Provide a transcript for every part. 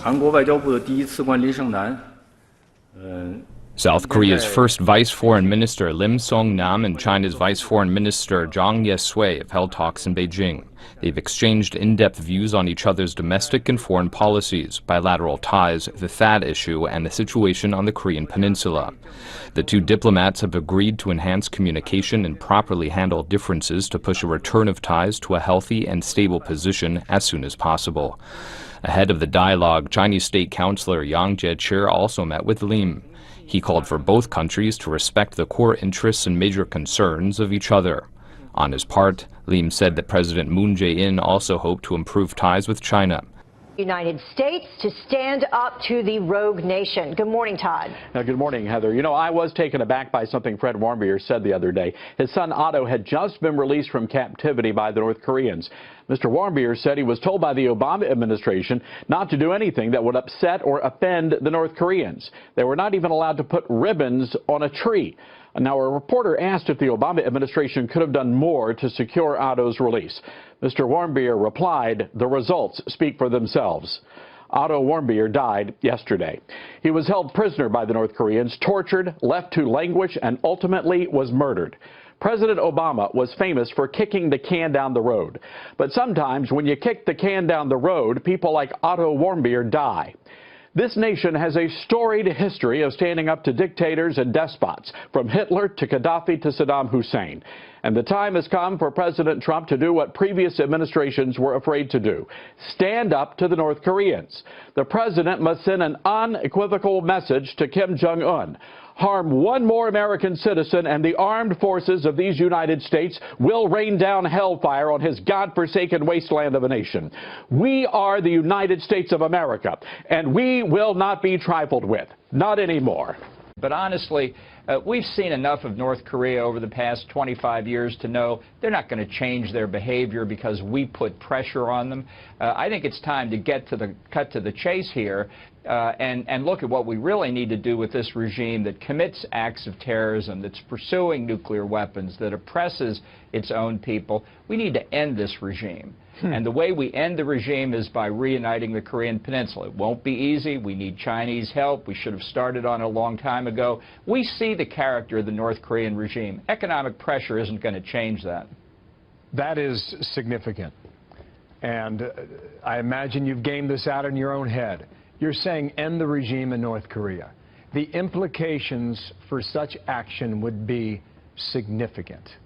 韩国外交部的第一次官黎胜男， South Korea's first Vice Foreign Minister Lim Song-nam and China's Vice Foreign Minister Zhang Ye-sui have held talks in Beijing. They've exchanged in-depth views on each other's domestic and foreign policies, bilateral ties, the THAAD issue, and the situation on the Korean peninsula. The two diplomats have agreed to enhance communication and properly handle differences to push a return of ties to a healthy and stable position as soon as possible. Ahead of the dialogue, Chinese State Councilor Yang Jiechi also met with Lim. He called for both countries to respect the core interests and major concerns of each other. On his part, Lim said that President Moon Jae-in also hoped to improve ties with China. United States to stand up to the rogue nation. Good morning, Todd. Good morning, Heather. You know, I was taken aback by something Fred Warmbier said the other day. His son Otto had just been released from captivity by the North Koreans. Mr. Warmbier said he was told by the Obama administration not to do anything that would upset or offend the North Koreans. They were not even allowed to put ribbons on a tree. Now, a reporter asked if the Obama administration could have done more to secure Otto's release. Mr. Warmbier replied, "The results speak for themselves." Otto Warmbier died yesterday. He was held prisoner by the North Koreans, tortured, left to languish, and ultimately was murdered. President Obama was famous for kicking the can down the road. But sometimes when you kick the can down the road, people like Otto Warmbier die. This nation has a storied history of standing up to dictators and despots, from Hitler to Gaddafi to Saddam Hussein. And the time has come for President Trump to do what previous administrations were afraid to do: stand up to the North Koreans. The president must send an unequivocal message to Kim Jong-un. Harm one more American citizen, and the armed forces of these United States will rain down hellfire on his godforsaken wasteland of a nation. We are the United States of America, and we will not be trifled with. Not anymore. But honestly, we've seen enough of North Korea over the past 25 years to know they're not going to change their behavior because we put pressure on them. I think it's time to cut to the chase here and look at what we really need to do with this regime that commits acts of terrorism, that's pursuing nuclear weapons, that oppresses its own people. We need to end this regime. And the way we end the regime is by reuniting the Korean Peninsula. It won't be easy. We need Chinese help. We should have started on it a long time ago. We see the character of the North Korean regime. Economic pressure isn't going to change that. That is significant. And I imagine you've gamed this out in your own head. You're saying end the regime in North Korea. The implications for such action would be significant.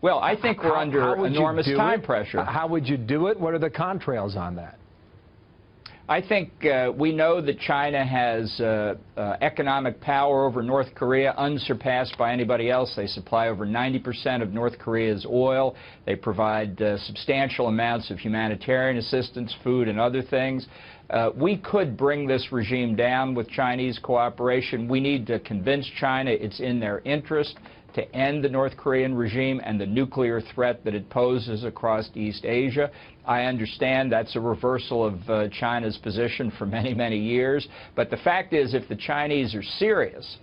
Well, I think we're under enormous time pressure. How would you do it? What are the contrails on that? I think we know that China has economic power over North Korea unsurpassed by anybody else. They supply over 90% of North Korea's oil. They provide substantial amounts of humanitarian assistance, food, and other things. We could bring this regime down with Chinese cooperation. We need to convince China it's in their interest to end the North Korean regime and the nuclear threat that it poses across East Asia. I understand that's a reversal of China's position for many, many years. But the fact is, if the Chinese are serious,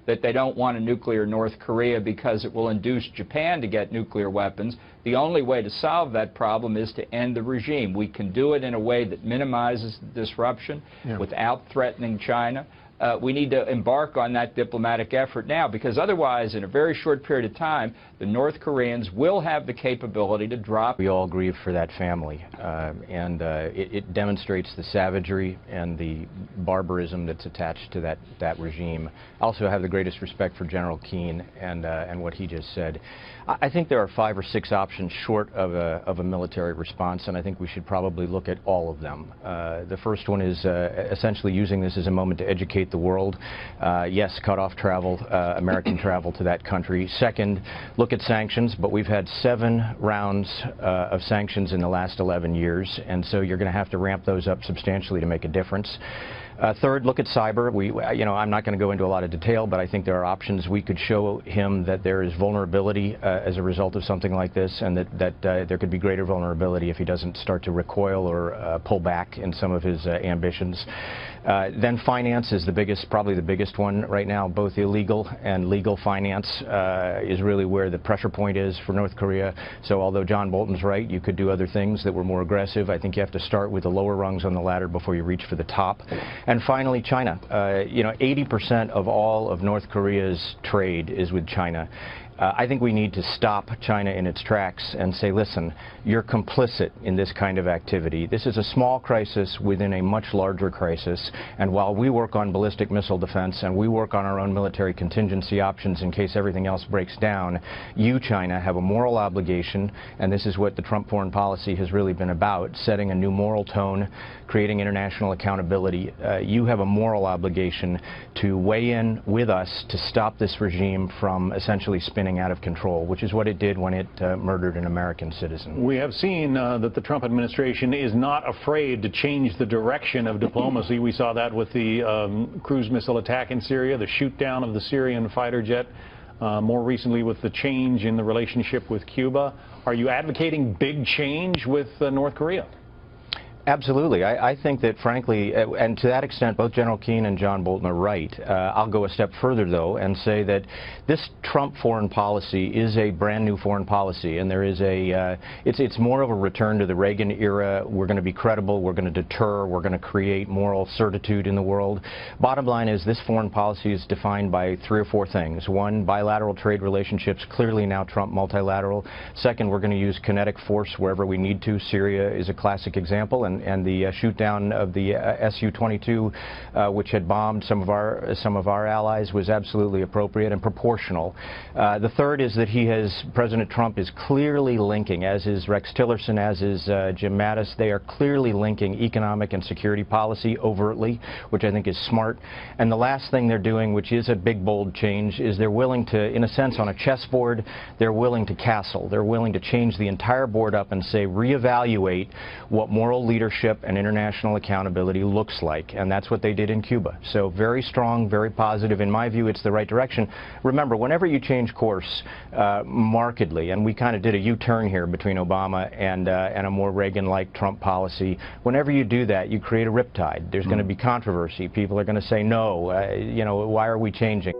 that they don't want a nuclear North Korea because it will induce Japan to get nuclear weapons, the only way to solve that problem is to end the regime. We can do it in a way that minimizes the disruption without threatening China. We need to embark on that diplomatic effort now, because otherwise, in a very short period of time, the North Koreans will have the capability to drop. We all grieve for that family, and it demonstrates the savagery and the barbarism that's attached to that regime. I also have the greatest respect for General Keane and what he just said. I think there are 5 or 6 options short of a military response, and I think we should probably look at all of them. The first one is essentially using this as a moment to educate the world. Yes, cut off travel, American travel to that country. Second, look at sanctions, but we've had 7 rounds of sanctions in the last 11 years, and so you're going to have to ramp those up substantially to make a difference. Third, look at cyber. I'm not going to go into a lot of detail, but I think there are options. We could show him that there is vulnerability as a result of something like this, and that there could be greater vulnerability if he doesn't start to recoil or pull back in some of his ambitions. Then finance is probably the biggest one right now. Both illegal and legal finance is really where the pressure point is for North Korea. So although John Bolton's right, you could do other things that were more aggressive. I think you have to start with the lower rungs on the ladder before you reach for the top. And finally, China. 80% of all of North Korea's trade is with China. I think we need to stop China in its tracks and say, listen, you're complicit in this kind of activity. This is a small crisis within a much larger crisis, and while we work on ballistic missile defense and we work on our own military contingency options in case everything else breaks down, you, China, have a moral obligation, and this is what the Trump foreign policy has really been about, setting a new moral tone, creating international accountability. You have a moral obligation to weigh in with us to stop this regime from essentially spinning out of control, which is what it did when it murdered an American citizen. We have seen that the Trump administration is not afraid to change the direction of diplomacy. We saw that with the cruise missile attack in Syria, the shoot down of the Syrian fighter jet, more recently with the change in the relationship with Cuba. Are you advocating big change with North Korea? Absolutely. I think that, frankly, and to that extent, both General Keane and John Bolton are right. I'll go a step further, though, and say that this Trump foreign policy is a brand new foreign policy, and there is it's more of a return to the Reagan era. We're going to be credible. We're going to deter. We're going to create moral certitude in the world. Bottom line is this foreign policy is defined by 3 or 4 things. One, bilateral trade relationships, clearly now Trump multilateral. Second, we're going to use kinetic force wherever we need to. Syria is a classic example, and the shoot down of the Su-22, which had bombed some of our allies, was absolutely appropriate and proportional. The third is that President Trump is clearly linking, as is Rex Tillerson, as is Jim Mattis. They are clearly linking economic and security policy overtly, which I think is smart. And the last thing they're doing, which is a big, bold change, is they're willing to, in a sense, on a chessboard, they're willing to castle. They're willing to change the entire board up and say, reevaluate what moral leadership and international accountability looks like, and that's what they did in Cuba. So very strong, very positive. In my view, it's the right direction. Remember, whenever you change course markedly, and we kind of did a U-turn here between Obama and a more Reagan-like Trump policy, whenever you do that, you create a riptide. There's going to be controversy. People are going to say, no, why are we changing?